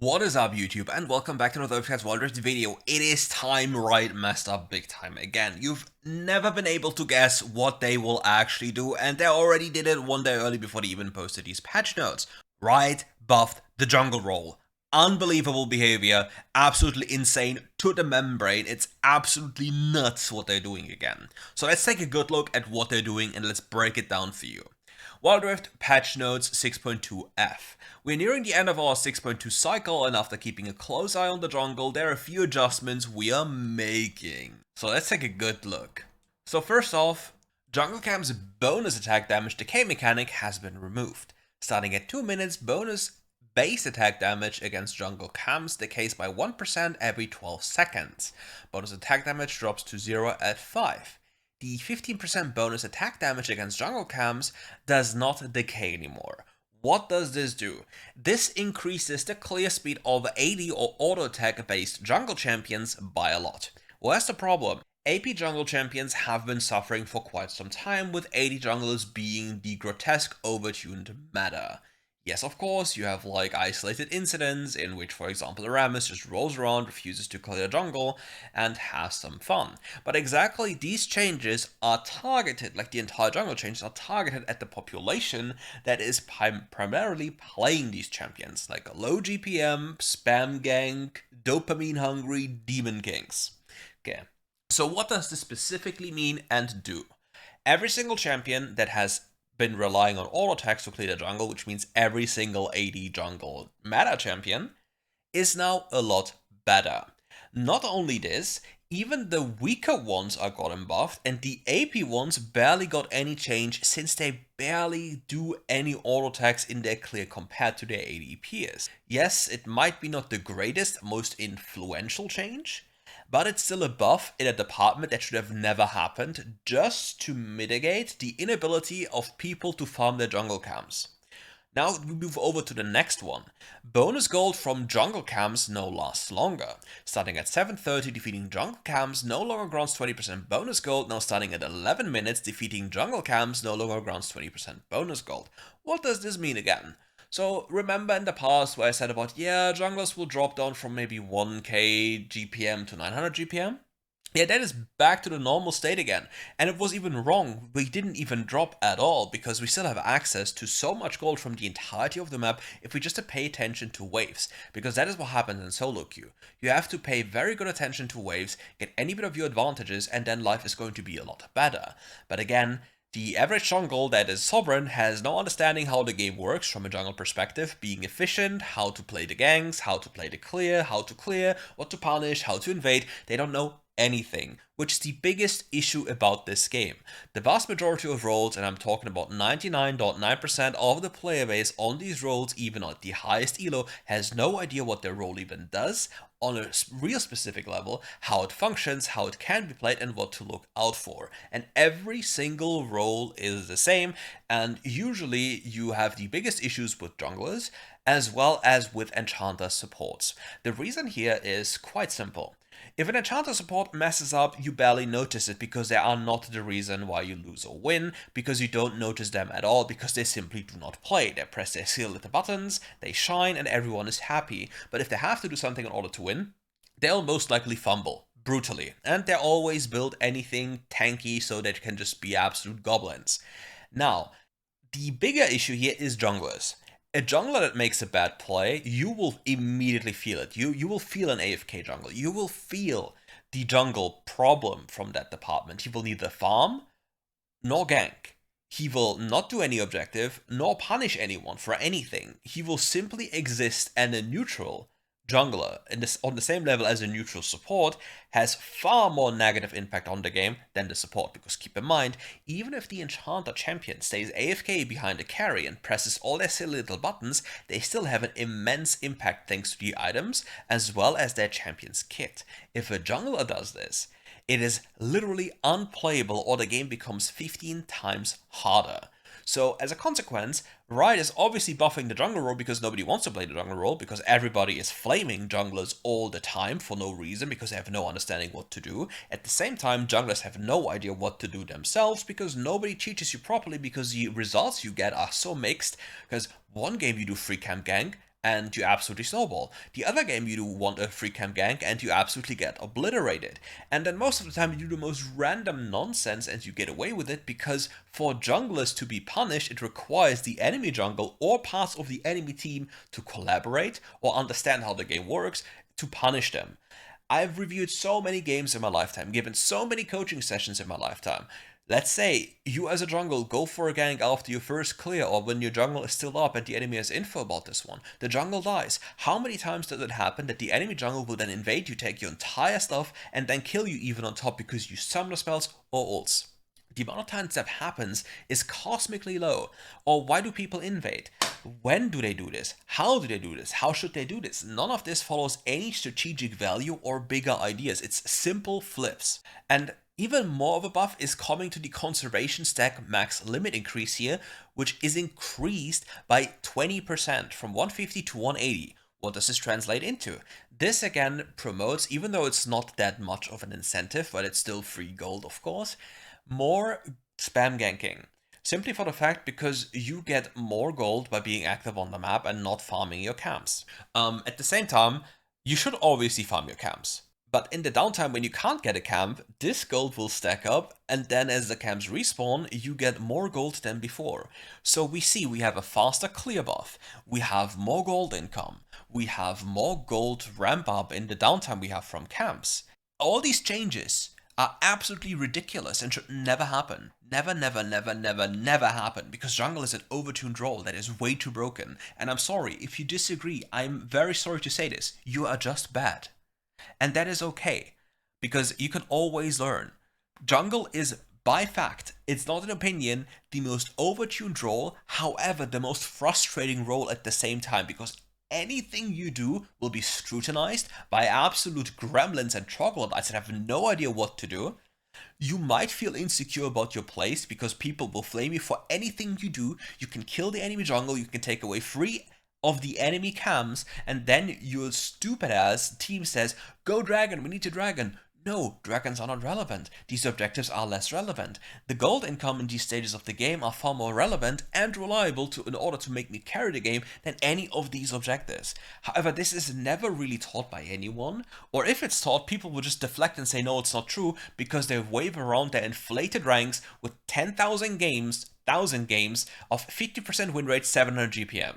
What is up, YouTube, and welcome back to another WildRift video. It is time. Riot messed up big time again. You've never been able to guess what they will actually do, and they already did it one day early before they even posted these patch notes. Riot buffed the jungle role. Unbelievable behavior, absolutely insane to the membrane. It's absolutely nuts what they're doing again. So let's take a good look at what they're doing and let's break it down for you. WildRift patch notes 6.2f. We're nearing the end of our 6.2 cycle, and after keeping a close eye on the jungle, there are a few adjustments we are making. So let's take a good look. So first off, jungle camp's bonus attack damage decay mechanic has been removed. Starting at 2 minutes, bonus base attack damage against jungle camps decays by 1% every 12 seconds. Bonus attack damage drops to 0 at 5. The 15% bonus attack damage against jungle camps does not decay anymore. What does this do? This increases the clear speed of AD or auto attack based jungle champions by a lot. Where's the problem? AP jungle champions have been suffering for quite some time, with AD junglers being the grotesque overtuned meta. Yes, of course, you have like isolated incidents in which, for example, Aramis just rolls around, refuses to clear jungle, and has some fun. But exactly these changes are targeted, like the entire jungle changes are targeted at the population that is primarily playing these champions, like low GPM, spam gank, dopamine hungry demon kings. Okay, so what does this specifically mean and do? Every single champion that has been relying on auto attacks to clear the jungle, which means every single AD jungle meta champion, is now a lot better. Not only this, even the weaker ones are gotten buffed, and the AP ones barely got any change since they barely do any auto attacks in their clear compared to their AD peers. Yes, it might be not the greatest, most influential change, but it's still a buff in a department that should have never happened, just to mitigate the inability of people to farm their jungle camps. Now we move over to the next one. Bonus gold from jungle camps no lasts longer. Starting at 7:30, defeating jungle camps no longer grants 20% bonus gold. Now starting at 11 minutes, defeating jungle camps no longer grants 20% bonus gold. What does this mean again? So remember in the past where I said about, yeah, junglers will drop down from maybe 1k GPM to 900 GPM? Yeah, that is back to the normal state again. And it was even wrong. We didn't even drop at all because we still have access to so much gold from the entirety of the map if we just pay attention to waves. Because that is what happens in solo queue. You have to pay very good attention to waves, get any bit of your advantages, and then life is going to be a lot better. But again, the average jungle that is sovereign has no understanding how the game works from a jungle perspective, being efficient, how to play the ganks, how to play the clear, how to clear, what to punish, how to invade. They don't know anything, which is the biggest issue about this game. The vast majority of roles, and I'm talking about 99.9% of the player base on these roles, even at the highest elo, has no idea what their role even does, on a real specific level, how it functions, how it can be played, and what to look out for. And every single role is the same, and usually you have the biggest issues with junglers, as well as with enchanter supports. The reason here is quite simple. If an enchanter support messes up, you barely notice it because they are not the reason why you lose or win, because you don't notice them at all because they simply do not play. They press their silly little buttons, they shine, and everyone is happy. But if they have to do something in order to win, they'll most likely fumble brutally, and they always build anything tanky so they can just be absolute goblins. Now, the bigger issue here is junglers. A jungler that makes a bad play, you will immediately feel it. You will feel an AFK jungle. You will feel the jungle problem from that department. He will neither farm nor gank. He will not do any objective nor punish anyone for anything. He will simply exist, and a neutral jungler on the same level as a neutral support has far more negative impact on the game than the support, because keep in mind, even if the enchanter champion stays AFK behind a carry and presses all their silly little buttons, they still have an immense impact thanks to the items as well as their champion's kit. If a jungler does this, it is literally unplayable, or the game becomes 15 times harder. So as a consequence, Riot is obviously buffing the jungle role because nobody wants to play the jungle role, because everybody is flaming junglers all the time for no reason because they have no understanding what to do. At the same time, junglers have no idea what to do themselves because nobody teaches you properly, because the results you get are so mixed, because one game you do free camp gank, and you absolutely snowball. The other game you do want a free camp gank and you absolutely get obliterated. And then most of the time you do the most random nonsense and you get away with it, because for junglers to be punished, it requires the enemy jungle or parts of the enemy team to collaborate or understand how the game works to punish them. I've reviewed so many games in my lifetime, given so many coaching sessions in my lifetime. Let's say you as a jungle go for a gank after your first clear, or when your jungle is still up and the enemy has info about this one. The jungle dies. How many times does it happen that the enemy jungle will then invade you, take your entire stuff, and then kill you even on top because you summoner spells or ults? The amount of times that happens is cosmically low. Or why do people invade? When do they do this? How do they do this? How should they do this? None of this follows any strategic value or bigger ideas. It's simple flips. And even more of a buff is coming to the conservation stack max limit increase here, which is increased by 20% from 150 to 180. What does this translate into? This again promotes, even though it's not that much of an incentive, but it's still free gold of course, more spam ganking. Simply for the fact because you get more gold by being active on the map and not farming your camps. At the same time, you should obviously farm your camps. But in the downtime when you can't get a camp, this gold will stack up, and then as the camps respawn, you get more gold than before. So we see we have a faster clear buff, we have more gold income, we have more gold ramp up in the downtime we have from camps. All these changes are absolutely ridiculous and should never happen. Never, never, never, never, never happen, because jungle is an overtuned role that is way too broken. And I'm sorry, if you disagree, I'm very sorry to say this, you are just bad. And that is okay, because you can always learn. Jungle is, by fact, it's not an opinion, the most overtuned role, however, the most frustrating role at the same time, because anything you do will be scrutinized by absolute gremlins and troglodytes that have no idea what to do. You might feel insecure about your place because people will flame you for anything you do. You can kill the enemy jungle, you can take away 3 of the enemy cams, and then your stupid ass team says, go dragon, we need to dragon. No, dragons are not relevant. These objectives are less relevant. The gold income in these stages of the game are far more relevant and reliable in order to make me carry the game than any of these objectives. However, this is never really taught by anyone, or if it's taught, people will just deflect and say no, it's not true, because they wave around their inflated ranks with 10,000 games, 1,000 games of 50% win rate, 700 GPM.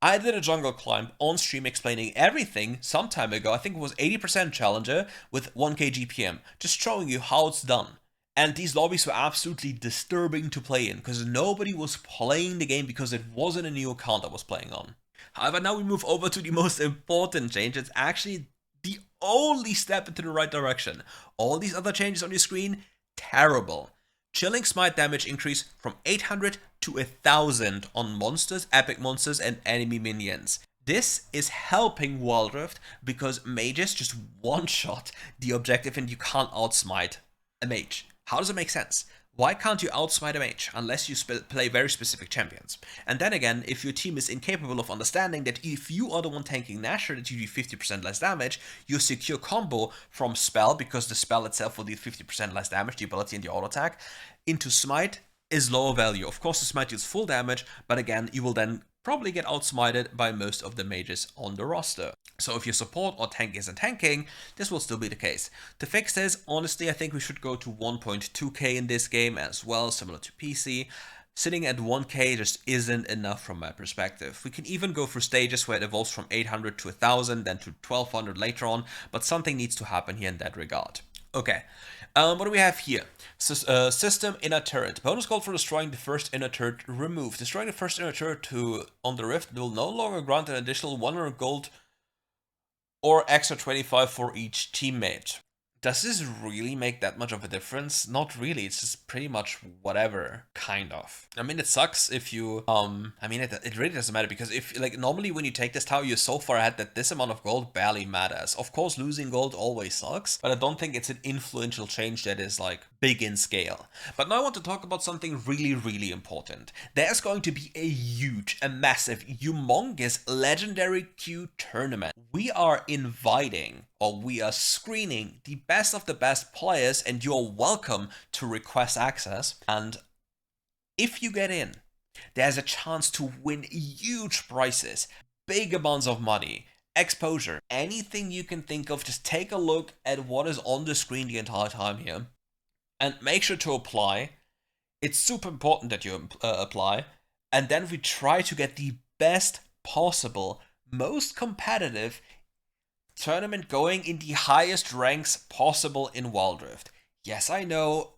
I did a jungle climb on stream explaining everything some time ago. I think it was 80% challenger with 1k GPM, just showing you how it's done. And these lobbies were absolutely disturbing to play in, because nobody was playing the game because it wasn't a new account I was playing on. However, now we move over to the most important change. It's actually the only step into the right direction. All these other changes on your screen, terrible. Chilling Smite damage increase from 800 to 1000 on monsters, epic monsters, and enemy minions. This is helping WildRift because mages just one-shot the objective and you can't outsmite a mage. How does it make sense? Why can't you outsmite a mage unless you play very specific champions? And then again, if your team is incapable of understanding that if you are the one tanking Nashor that you do 50% less damage, your secure combo from spell, because the spell itself will do 50% less damage, the ability and the auto attack, into smite is lower value. Of course the smite deals full damage, but again, you will then probably get outsmited by most of the mages on the roster. So if your support or tank isn't tanking, this will still be the case. To fix this, honestly, I think we should go to 1.2k in this game as well, similar to PC. Sitting at 1k just isn't enough from my perspective. We can even go through stages where it evolves from 800 to 1000, then to 1200 later on, but something needs to happen here in that regard. Okay, what do we have here? System inner turret. Bonus gold for destroying the first inner turret removed. Destroying the first inner turret on the Rift will no longer grant an additional 100 gold or extra 25 for each teammate. Does this really make that much of a difference? Not really, it's just pretty much whatever, kind of. I mean, it sucks if you, it really doesn't matter, because if, like, normally when you take this tower, you're so far ahead that this amount of gold barely matters. Of course, losing gold always sucks, but I don't think it's an influential change that is, like, big in scale. But now I want to talk about something really, really important. There's going to be a huge, a massive, humongous legendary queue tournament. We are inviting, or we are screening the best of the best players, and you're welcome to request access. And if you get in, there's a chance to win huge prizes. big amounts of money, exposure, anything you can think of. Just take a look at what is on the screen the entire time here and make sure to apply. It's super important that you apply, and then we try to get the best possible, most competitive tournament going in the highest ranks possible in WildRift. Yes, I know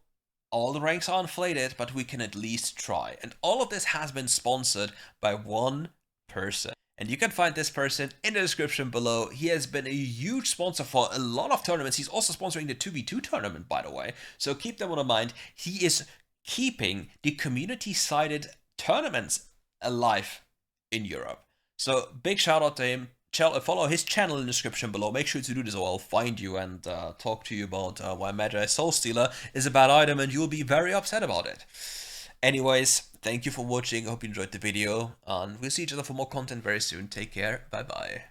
all the ranks are inflated, but we can at least try. And all of this has been sponsored by one person. And you can find this person in the description below. He has been a huge sponsor for a lot of tournaments. He's also sponsoring the 2v2 tournament, by the way. So keep that one in mind. He is keeping the community-sided tournaments alive in Europe. So big shout out to him. Follow his channel in the description below. Make sure to do this or I'll find you and talk to you about why Magi Soul Stealer is a bad item and you'll be very upset about it. Anyways, thank you for watching. I hope you enjoyed the video and we'll see each other for more content very soon. Take care. Bye bye.